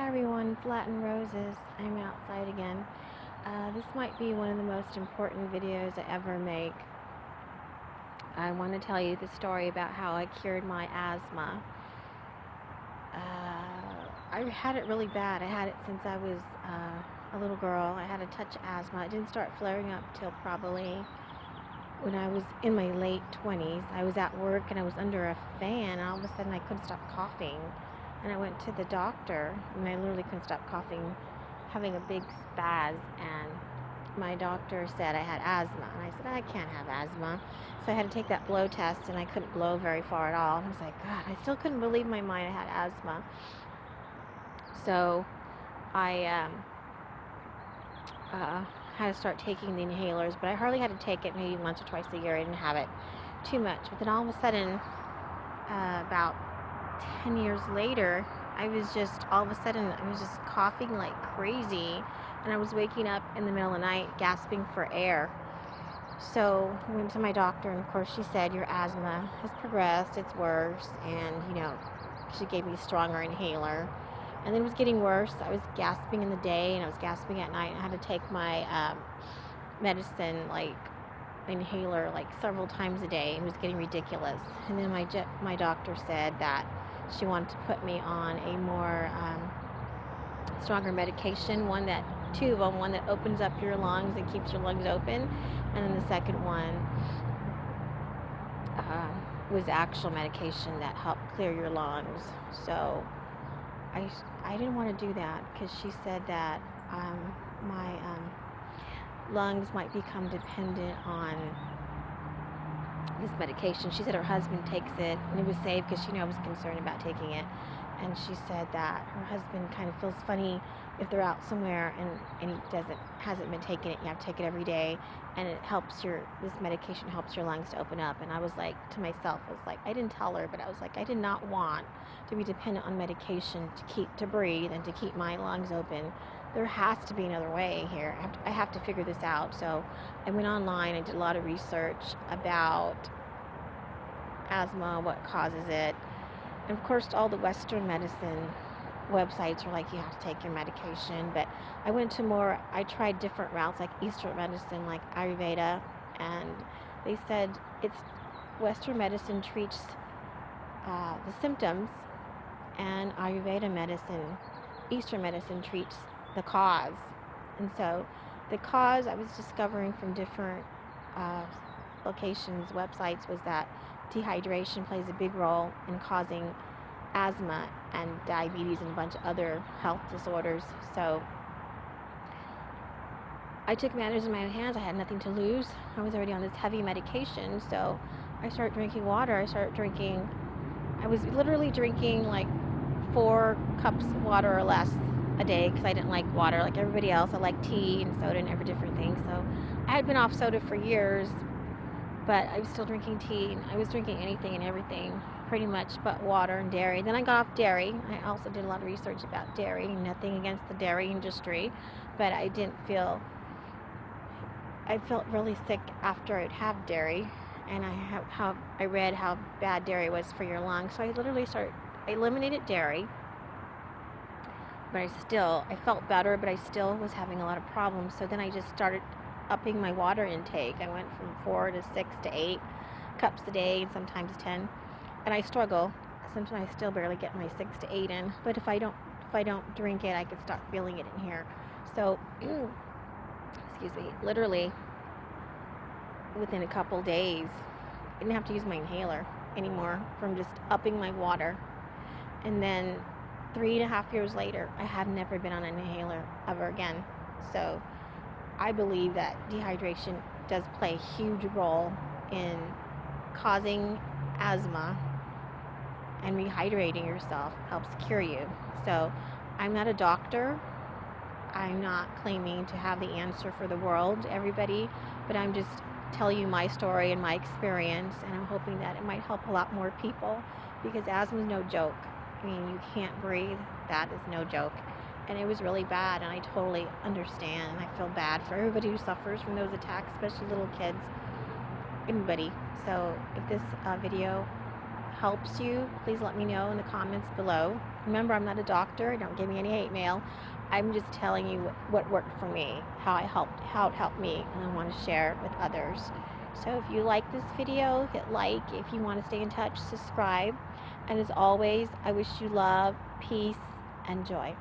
Hi everyone, it's Latin Roses. I'm outside again. This might be one of the most important videos I ever make. I want to tell you the story about how I cured my asthma. I had it really bad. I had it since I was a little girl. I had a touch asthma. It didn't start flaring up till probably when I was in my late 20s. I was at work and I was under a fan, and all of a sudden I couldn't stop coughing. And I went to the doctor, and I literally couldn't stop coughing, having a big spaz, and my doctor said I had asthma. And I said, I can't have asthma. So I had to take that blow test, and I couldn't blow very far at all. I was like, God, I still couldn't believe in my mind I had asthma. So I had to start taking the inhalers, but I hardly had to take it maybe once or twice a year. I didn't have it too much. But then all of a sudden, about 10 years later, I was just coughing like crazy, and I was waking up in the middle of the night gasping for air. So I went to my doctor, and of course she said, your asthma has progressed, it's worse, and she gave me a stronger inhaler. And then it was getting worse. I was gasping in the day and I was gasping at night. I had to take my medicine, like inhaler, like several times a day. It was getting ridiculous. And then my doctor said that she wanted to put me on a more stronger medication, two of them, one that opens up your lungs and keeps your lungs open, and then the second one was actual medication that helped clear your lungs. So I didn't want to do that because she said that my lungs might become dependent on this medication. She said her husband takes it, and it was safe because I was concerned about taking it. And she said that her husband kind of feels funny if they're out somewhere and he hasn't been taking it. You have to take it every day, and this medication helps your lungs to open up. And I was like to myself, I didn't tell her, but I was like, I did not want to be dependent on medication to breathe and to keep my lungs open. There has to be another way here. I have to figure this out. So I went online and did a lot of research about asthma, what causes it. And of course, all the Western medicine websites are like, you have to take your medication. But I tried different routes, like Eastern medicine, like Ayurveda. And they said Western medicine treats the symptoms, and Ayurveda medicine, Eastern medicine, treats the cause. And so the cause I was discovering from different locations, websites, was that dehydration plays a big role in causing asthma and diabetes and a bunch of other health disorders. So I took matters in my own hands. I had nothing to lose. I was already on this heavy medication, so I started drinking water. I was literally drinking like 4 cups of water or less a day because I didn't like water like everybody else. I like tea and soda and every different thing. So I had been off soda for years, but I was still drinking tea. I was drinking anything and everything pretty much but water and dairy. Then I got off dairy. I also did a lot of research about dairy. Nothing against the dairy industry, but I felt really sick after I'd have dairy, and I read how bad dairy was for your lungs. So I eliminated dairy, but I felt better, but I still was having a lot of problems. So then I just started upping my water intake. I went from 4 to 6 to 8 cups a day, and sometimes 10. And I struggle. Sometimes I still barely get my 6 to 8 in. But if I don't drink it, I could start feeling it in here. So, excuse me, literally within a couple days, I didn't have to use my inhaler anymore from just upping my water. And then 3.5 years later, I have never been on an inhaler ever again. So I believe that dehydration does play a huge role in causing asthma, and rehydrating yourself helps cure you. So I'm not a doctor. I'm not claiming to have the answer for the world, everybody, but I'm just telling you my story and my experience, and I'm hoping that it might help a lot more people, because asthma is no joke. I mean, you can't breathe. That is no joke. And it was really bad, and I totally understand, and I feel bad for everybody who suffers from those attacks, especially little kids, anybody. So if this video helps you, please let me know in the comments below. Remember, I'm not a doctor. Don't give me any hate mail. I'm just telling you what worked for me, how it helped me, and I want to share it with others. So if you like this video, hit like. If you want to stay in touch, subscribe. And as always, I wish you love, peace, and joy.